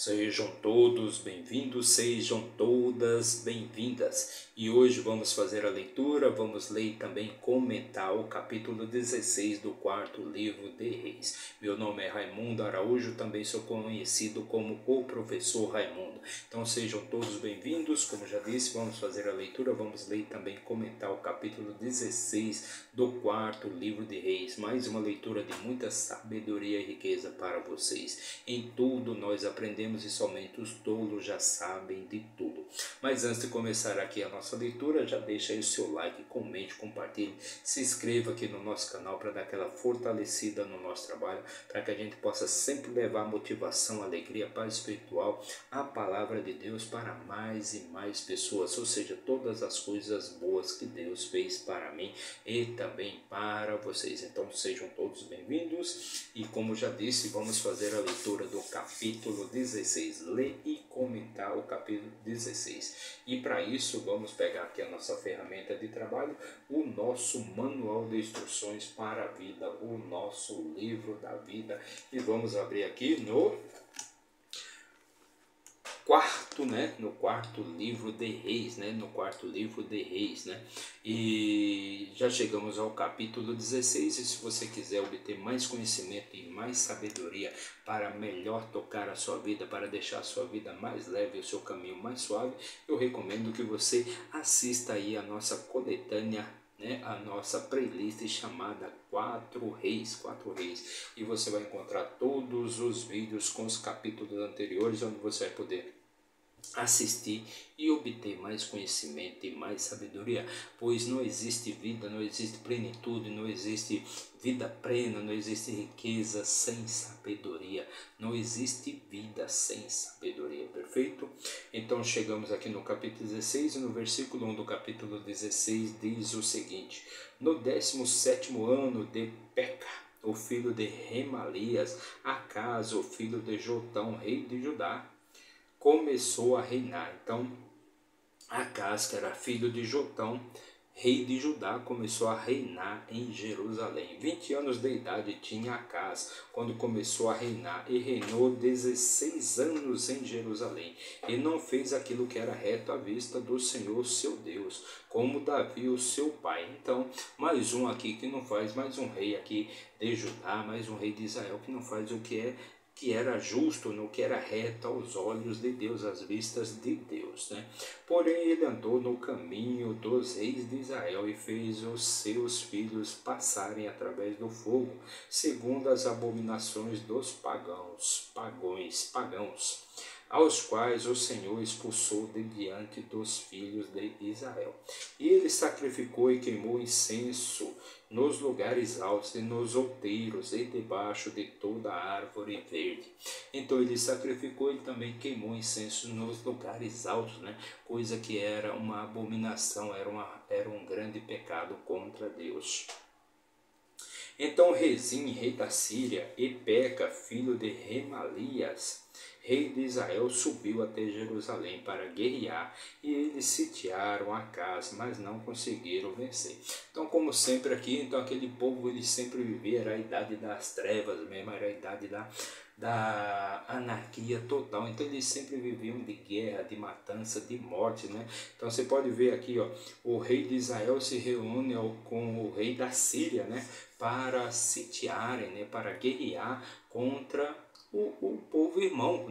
Sejam todos bem-vindos, sejam todas bem-vindas. E hoje vamos fazer a leitura, vamos ler e também comentar o capítulo 16 do quarto livro de Reis. Meu nome é Raimundo Araújo, também sou conhecido como o Professor Raimundo. Então sejam todos bem-vindos, como já disse, vamos fazer a leitura, vamos ler e também comentar o capítulo 16 do quarto livro de Reis. Mais uma leitura de muita sabedoria e riqueza para vocês. Em tudo nós aprendemos e somente os tolos já sabem de tudo. Mas antes de começar aqui a nossa leitura, já deixa aí o seu like, comente, compartilhe, se inscreva aqui no nosso canal para dar aquela fortalecida no nosso trabalho, para que a gente possa sempre levar motivação, alegria, paz espiritual, a palavra de Deus para mais e mais pessoas, ou seja, todas as coisas boas que Deus fez para mim e também para vocês. Então sejam todos bem-vindos e, como já disse, vamos fazer a leitura do capítulo 16, ler e comentar o capítulo 16. E para isso vamos pegar aqui a nossa ferramenta de trabalho, o nosso manual de instruções para a vida, o nosso livro da vida, e vamos abrir aqui no quarto livro de Reis, no quarto livro de Reis, E já chegamos ao capítulo 16, e se você quiser obter mais conhecimento e mais sabedoria para melhor tocar a sua vida, para deixar a sua vida mais leve, o seu caminho mais suave, eu recomendo que você assista aí a nossa coletânea, a nossa playlist chamada 4 Reis, e você vai encontrar todos os vídeos com os capítulos anteriores, onde você vai poder assistir e obter mais conhecimento e mais sabedoria, pois não existe vida, não existe plenitude, não existe vida plena, não existe riqueza sem sabedoria, não existe vida sem sabedoria, perfeito? Então chegamos aqui no capítulo 16 e no versículo 1 do capítulo 16 diz o seguinte: no 17º ano de Peca, o filho de Remalias, Acas, o filho de Jotão, rei de Judá, começou a reinar. Então Acas, que era filho de Jotão, rei de Judá, começou a reinar em Jerusalém. 20 anos de idade tinha Acas quando começou a reinar, e reinou 16 anos em Jerusalém, e não fez aquilo que era reto à vista do Senhor seu Deus, como Davi o seu pai. Então mais um aqui que não faz, mais um rei aqui de Judá, mais um rei de Israel que não faz o que era justo, no que era reto aos olhos de Deus, às vistas de Deus, Porém ele andou no caminho dos reis de Israel e fez os seus filhos passarem através do fogo, segundo as abominações dos pagãos, aos quais o Senhor expulsou de diante dos filhos de Israel. E ele sacrificou e queimou incenso nos lugares altos e nos outeiros e debaixo de toda a árvore verde. Então ele sacrificou e também queimou incenso nos lugares altos, coisa que era uma abominação, era um grande pecado contra Deus. Então Rezim, rei da Síria, e Peca, filho de Remalias, rei de Israel, subiu até Jerusalém para guerrear, e eles sitiaram Acas, mas não conseguiram vencer. Então, como sempre aqui, então aquele povo, ele sempre vivia, era a idade das trevas mesmo, era a idade da anarquia total. Então eles sempre viviam de guerra, de matança, de morte, Então você pode ver aqui, o rei de Israel se reúne com o rei da Síria, para sitiarem, para guerrear contra o povo irmão,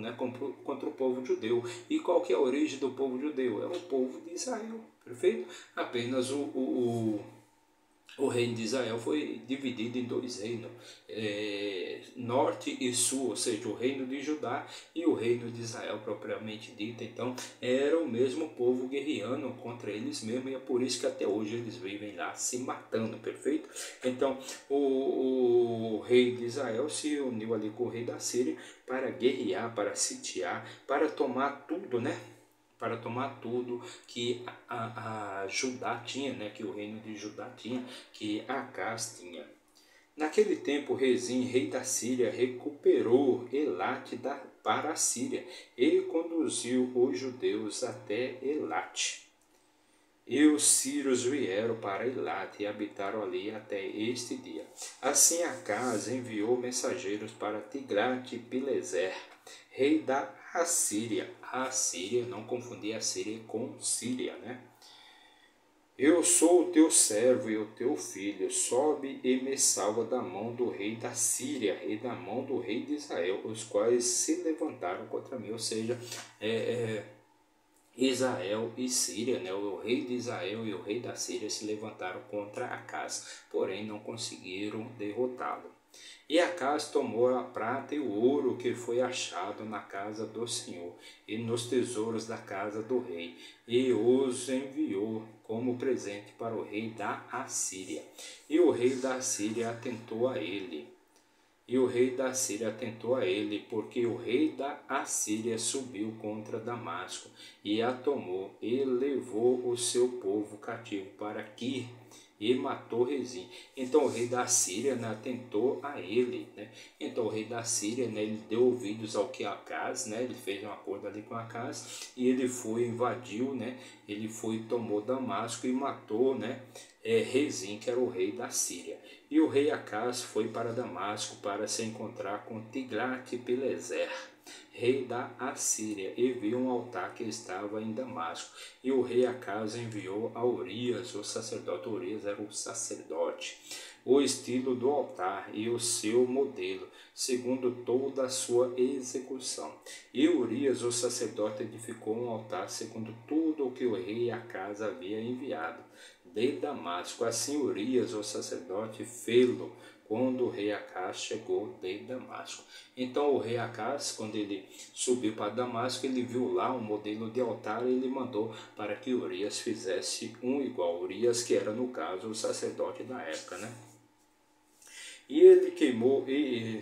contra o povo judeu. E qual que é a origem do povo judeu? É o povo de Israel, perfeito? Apenas o reino de Israel foi dividido em dois reinos, norte e sul, ou seja, o reino de Judá e o reino de Israel propriamente dito. Então era o mesmo povo guerreando contra eles mesmos, e é por isso que até hoje eles vivem lá se matando, perfeito? Então o rei de Israel se uniu ali com o rei da Síria para guerrear, para sitiar, para tomar tudo, para tomar tudo que a Judá tinha, que o reino de Judá tinha, que Acas tinha. Naquele tempo, Rezim, rei da Síria, recuperou Elate para a Síria. Ele conduziu os judeus até Elate. E os sírios vieram para Elate e habitaram ali até este dia. Assim Acas enviou mensageiros para Tiglat-Pileser, rei da A Síria, não confundir a Síria com Síria, né? Eu sou o teu servo e o teu filho, sobe e me salva da mão do rei da Síria e da mão do rei de Israel, os quais se levantaram contra mim. Ou seja, Israel e Síria, né? O rei de Israel e o rei da Síria se levantaram contra Acaz, porém não conseguiram derrotá-lo. E Acaz tomou a prata e o ouro que foi achado na casa do Senhor e nos tesouros da casa do rei, e os enviou como presente para o rei da Assíria. E o rei da Assíria atentou a ele. Porque o rei da Assíria subiu contra Damasco e a tomou e levou o seu povo cativo para Quir e matou Rezim. Então o rei da Síria, né, atentou a ele, né? Então o rei da Síria, né, ele deu ouvidos ao que Acaz, né, ele fez um acordo ali com Acaz e ele foi, invadiu, né, ele foi, tomou Damasco e matou, né, Rezim, que era o rei da Síria. E o rei Acaz foi para Damasco para se encontrar com Tiglat-Pileser, rei da Assíria, e viu um altar que estava em Damasco. E o rei Acaz enviou a Urias, o sacerdote. Urias era o sacerdote, o estilo do altar e o seu modelo, segundo toda a sua execução. E Urias, o sacerdote, edificou um altar segundo tudo o que o rei Acaz havia enviado de Damasco. Assim Urias, o sacerdote, fê-lo quando o rei Acaz chegou de Damasco. Então o rei Acaz, quando ele subiu para Damasco, ele viu lá um modelo de altar e ele mandou para que Urias fizesse um igual. Urias, que era no caso o sacerdote da época, né? E ele queimou e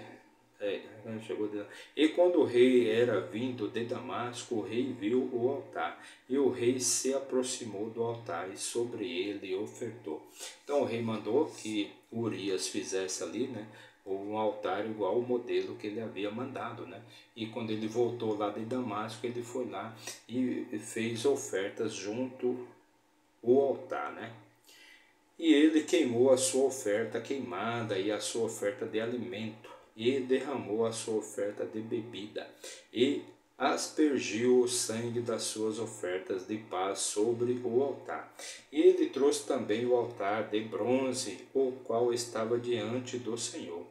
quando o rei era vindo de Damasco, o rei viu o altar, e o rei se aproximou do altar e sobre ele ofertou. Então o rei mandou que Urias fizesse ali, né, um altar igual ao modelo que ele havia mandado, né? E quando ele voltou lá de Damasco, ele foi lá e fez ofertas junto ao altar, né? E ele queimou a sua oferta queimada e a sua oferta de alimento, e derramou a sua oferta de bebida, e aspergiu o sangue das suas ofertas de paz sobre o altar. E ele trouxe também o altar de bronze, o qual estava diante do Senhor,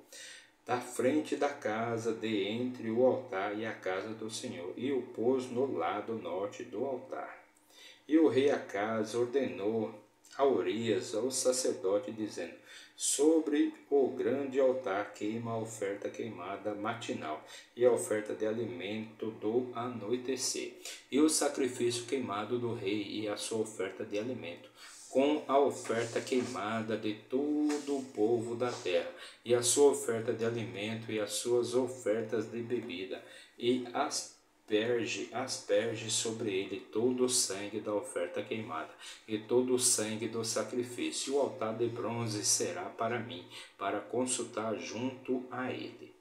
da frente da casa, de entre o altar e a casa do Senhor, e o pôs no lado norte do altar. E o rei Acaz ordenou a Urias, ao sacerdote, dizendo: sobre o grande altar queima a oferta queimada matinal e a oferta de alimento do anoitecer, e o sacrifício queimado do rei e a sua oferta de alimento, com a oferta queimada de todo o povo da terra, e a sua oferta de alimento e as suas ofertas de bebida, e asperge sobre ele todo o sangue da oferta queimada e todo o sangue do sacrifício. O altar de bronze será para mim, para consultar junto a ele.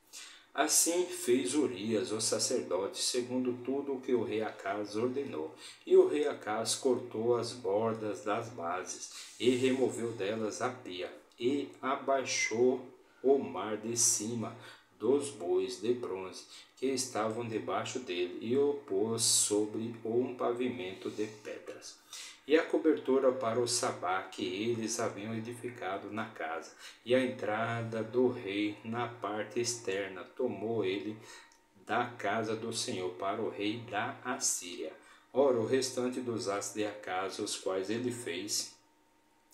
Assim fez Urias, o sacerdote, segundo tudo o que o rei Acaz ordenou. E o rei Acaz cortou as bordas das bases e removeu delas a pia, e abaixou o mar de cima dos bois de bronze que estavam debaixo dele, e o pôs sobre um pavimento de pedras. E a cobertura para o sabá que eles haviam edificado na casa, e a entrada do rei na parte externa, tomou ele da casa do Senhor para o rei da Assíria. Ora, o restante dos atos de Acaz, os quais ele fez,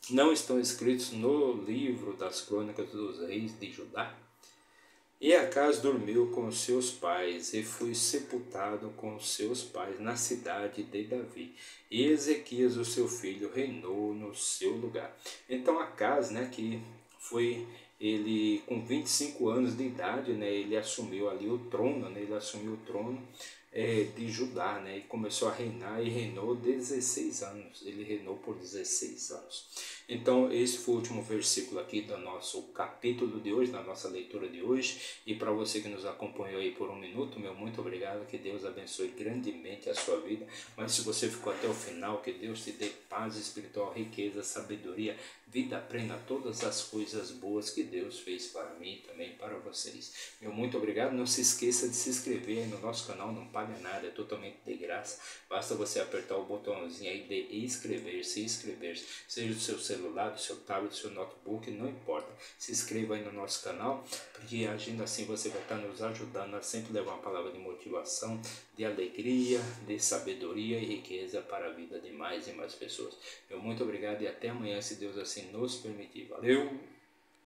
não estão escritos no livro das crônicas dos reis de Judá? E Acaz dormiu com seus pais e foi sepultado com seus pais na cidade de Davi. E Ezequias, o seu filho, reinou no seu lugar. Então Acaz, né, que foi ele com 25 anos de idade, né, ele assumiu ali o trono, né, de Judá, né, e começou a reinar, e reinou 16 anos. Ele reinou por 16 anos. Então esse foi o último versículo aqui do nosso capítulo de hoje, da nossa leitura de hoje. E para você que nos acompanhou aí por um minuto, meu muito obrigado, que Deus abençoe grandemente a sua vida. Mas se você ficou até o final, que Deus te dê paz espiritual, riqueza, sabedoria, vida plena, todas as coisas boas que Deus fez para mim e também para vocês. Meu muito obrigado. Não se esqueça de se inscrever aí no nosso canal, não pare paga nada, é totalmente de graça. Basta você apertar o botãozinho aí de inscrever-se, seja do seu celular, do seu tablet, do seu notebook, não importa. Se inscreva aí no nosso canal, porque agindo assim você vai estar nos ajudando a sempre levar uma palavra de motivação, de alegria, de sabedoria e riqueza para a vida de mais e mais pessoas. Meu muito obrigado e até amanhã, se Deus assim nos permitir. Valeu!